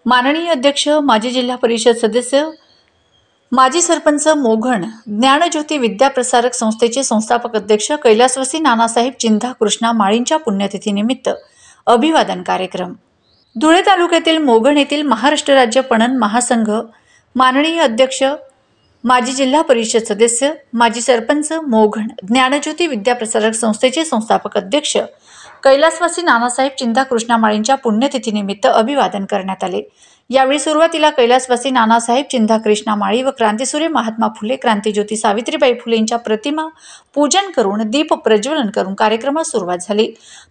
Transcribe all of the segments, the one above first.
माननीय अध्यक्ष, माजी जिल्हा परिषद सदस्य, माजी सरपंच मोघण, ज्ञानज्योती विद्याप्रसारक संस्थेचे संस्थापक अध्यक्ष कैलासवासी नानासाहेब चिंधा कृष्णा माळींच्या पुण्यतिथीनिमित्त अभिवादन कार्यक्रम। धुळे तालुक्यातील मोघण येथील महाराष्ट्र राज्य पणन महासंघ, माननीय अध्यक्ष, माजी जिल्हा परिषद सदस्य, माजी सरपंच मोघण, ज्ञानज्योती विद्याप्रसारक संस्थेचे संस्थापक अध्यक्ष कैलासवासी नानासाहेब चिंधा कृष्णा माळींच्या पुण्यतिथीनिमित्त अभिवादन करण्यात आले। यावेळी सुरुवातीला कैलासवासी नानासाहेब चिंधा कृष्णा माळी व क्रांतिसूर्य महात्मा फुले, क्रांतिज्योती सावित्रीबाई फुलेंच्या प्रतिमा पूजन करून दीप प्रज्वलन करून कार्यक्रमास सुरुवात झाली।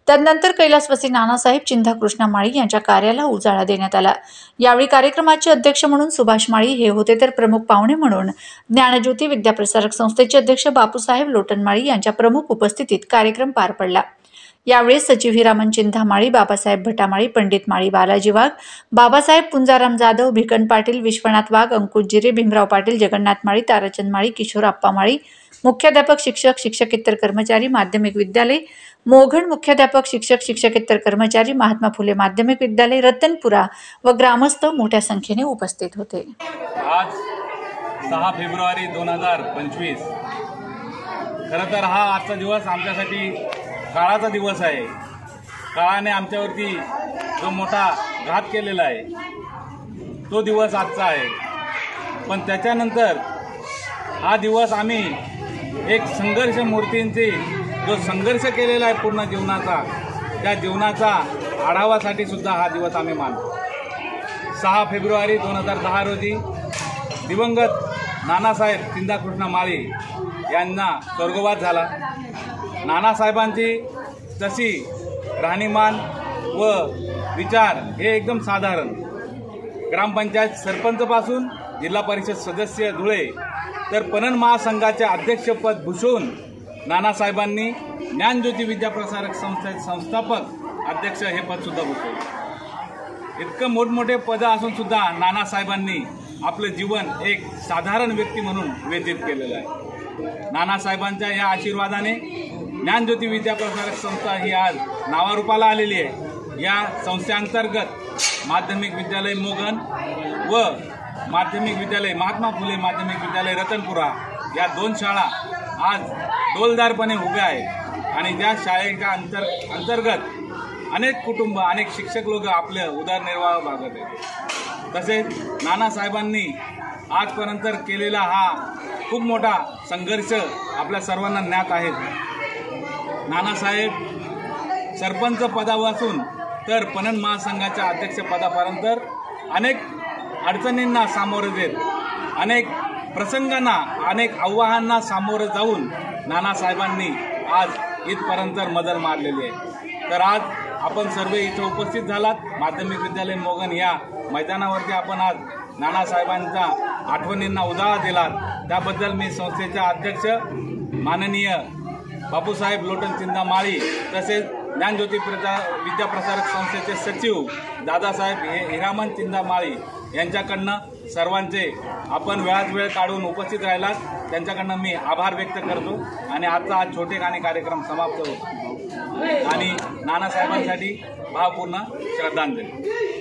तदनंतर कैलासवासी नानासाहेब चिंधा कृष्णा माळी यांच्या कार्याला उजाळा देण्यात आला। यावेळी कार्यक्रमाचे अध्यक्ष म्हणून सुभाष माळी हे होते, तर प्रमुख पाहुणे म्हणून ज्ञानज्योती विद्याप्रसारक संस्थेचे अध्यक्ष बापूसाहेब लोटन माळी यांच्या प्रमुख उपस्थितीत कार्यक्रम पार पडला। यावेळी सचिव हिरामन चिंधा माळी, बाबासाहेब भटामाळी, पंडित माळी, बालाजी वाघ, बाबासाहेब पुंजाराम जाधव, भिकन पाटील, विश्वनाथ वाघ, अंकुश जिरे, भीमराव पाटील, जगन्नाथ माळी, ताराचंद माळी, किशोर आप्पा माळी, मुख्याध्यापक शिक्षक, शिक्षकेतर कर्मचारी, माध्यमिक विद्यालय मोघण, मुख्याध्यापक शिक्षक, शिक्षकेतर कर्मचारी, महात्मा फुले माध्यमिक विद्यालय रतनपुरा व ग्रामस्थ मोठ्या संख्येने उपस्थित होते। आज 6 फेब्रुवारी 2025 खरं तर हा आजचा दिवस आमच्यासाठी काळाचा दिवस आहे। काळाने आमच्यावरती जो मोठा घात केलेला आहे तो दिवस आजचा आहे, पण त्याच्यानंतर हा दिवस आम्ही एक संघर्ष मूर्तींची जो संघर्ष केलेला आहे पूर्ण जीवनाचा, त्या जीवनाचा आढावासाठी सुद्धा हा दिवस आम्ही मानतो। 6 फेब्रुवारी 2010 रोजी दिवंगत नानासाहेब चिंधा कृष्णा माळी यांना स्वर्गवास झाला। नानासाहेबांची तशी राहणीमान व विचार हे एकदम साधारण, ग्रामपंचायत सरपंचपासून जिल्हा परिषद सदस्य धुळे तर पणन महासंघाचे अध्यक्षपद भूषवून नानासाहेबांनी ज्ञानज्योती विद्याप्रसारक संस्थेचे संस्थापक अध्यक्ष हे पदसुद्धा भूषवले। इतकं मोठमोठे पद असून सुद्धा नानासाहेबांनी आपलं जीवन एक साधारण व्यक्ती म्हणून व्यतीत केलेलं आहे। नानासाहेबांच्या या आशीर्वादाने ज्ञानज्योती विद्याप्रसारक संस्था ही आज नावारूपाला आलेली आहे। या संस्थेअंतर्गत माध्यमिक विद्यालय मोघण व माध्यमिक विद्यालय महात्मा फुले माध्यमिक विद्यालय रतनपुरा या 2 शाळा आज डौलदारपणे उभ्या आहेत आणि त्या शाळेच्या अंतर्गत अनेक कुटुंब, अनेक शिक्षक लोक आपले उदरनिर्वाह भागत आहेत। तसेच नानासाहेबांनी आजपर्यंत केलेला हा खूप मोठा संघर्ष आपल्या सर्वांना ज्ञात आहे। नानासाहेब सरपंच पदापासून तर पणन महासंघाच्या अध्यक्षपदापर्यंत अनेक अडचणींना सामोरे देत, अनेक प्रसंगांना, अनेक आव्हानांना सामोरे जाऊन नानासाहेबांनी आज इथपर्यंत मजल मारलेली आहे। तर आज आपण सर्व इथं उपस्थित झालात। माध्यमिक विद्यालय मोघण या मैदानावरती आपण आज नानासाहेबांच्या आठवणींना उजाळा दिलात, त्याबद्दल मी संस्थेचे अध्यक्ष माननीय बापूसाहेब लोटन चिंधा माळी तसेच ज्ञानज्योती विद्याप्रसारक संस्थेचे सचिव दादासाहेब हिरामन चिंधा माळी यांच्याकडनं सर्वांचे आपण वेळात वेळ काढून उपस्थित राहिलात, त्यांच्याकडनं मी आभार व्यक्त करतो आणि आजचा हा छोटेखानी कार्यक्रम समाप्त होतो आणि नानासाहेबांसाठी भावपूर्ण श्रद्धांजली।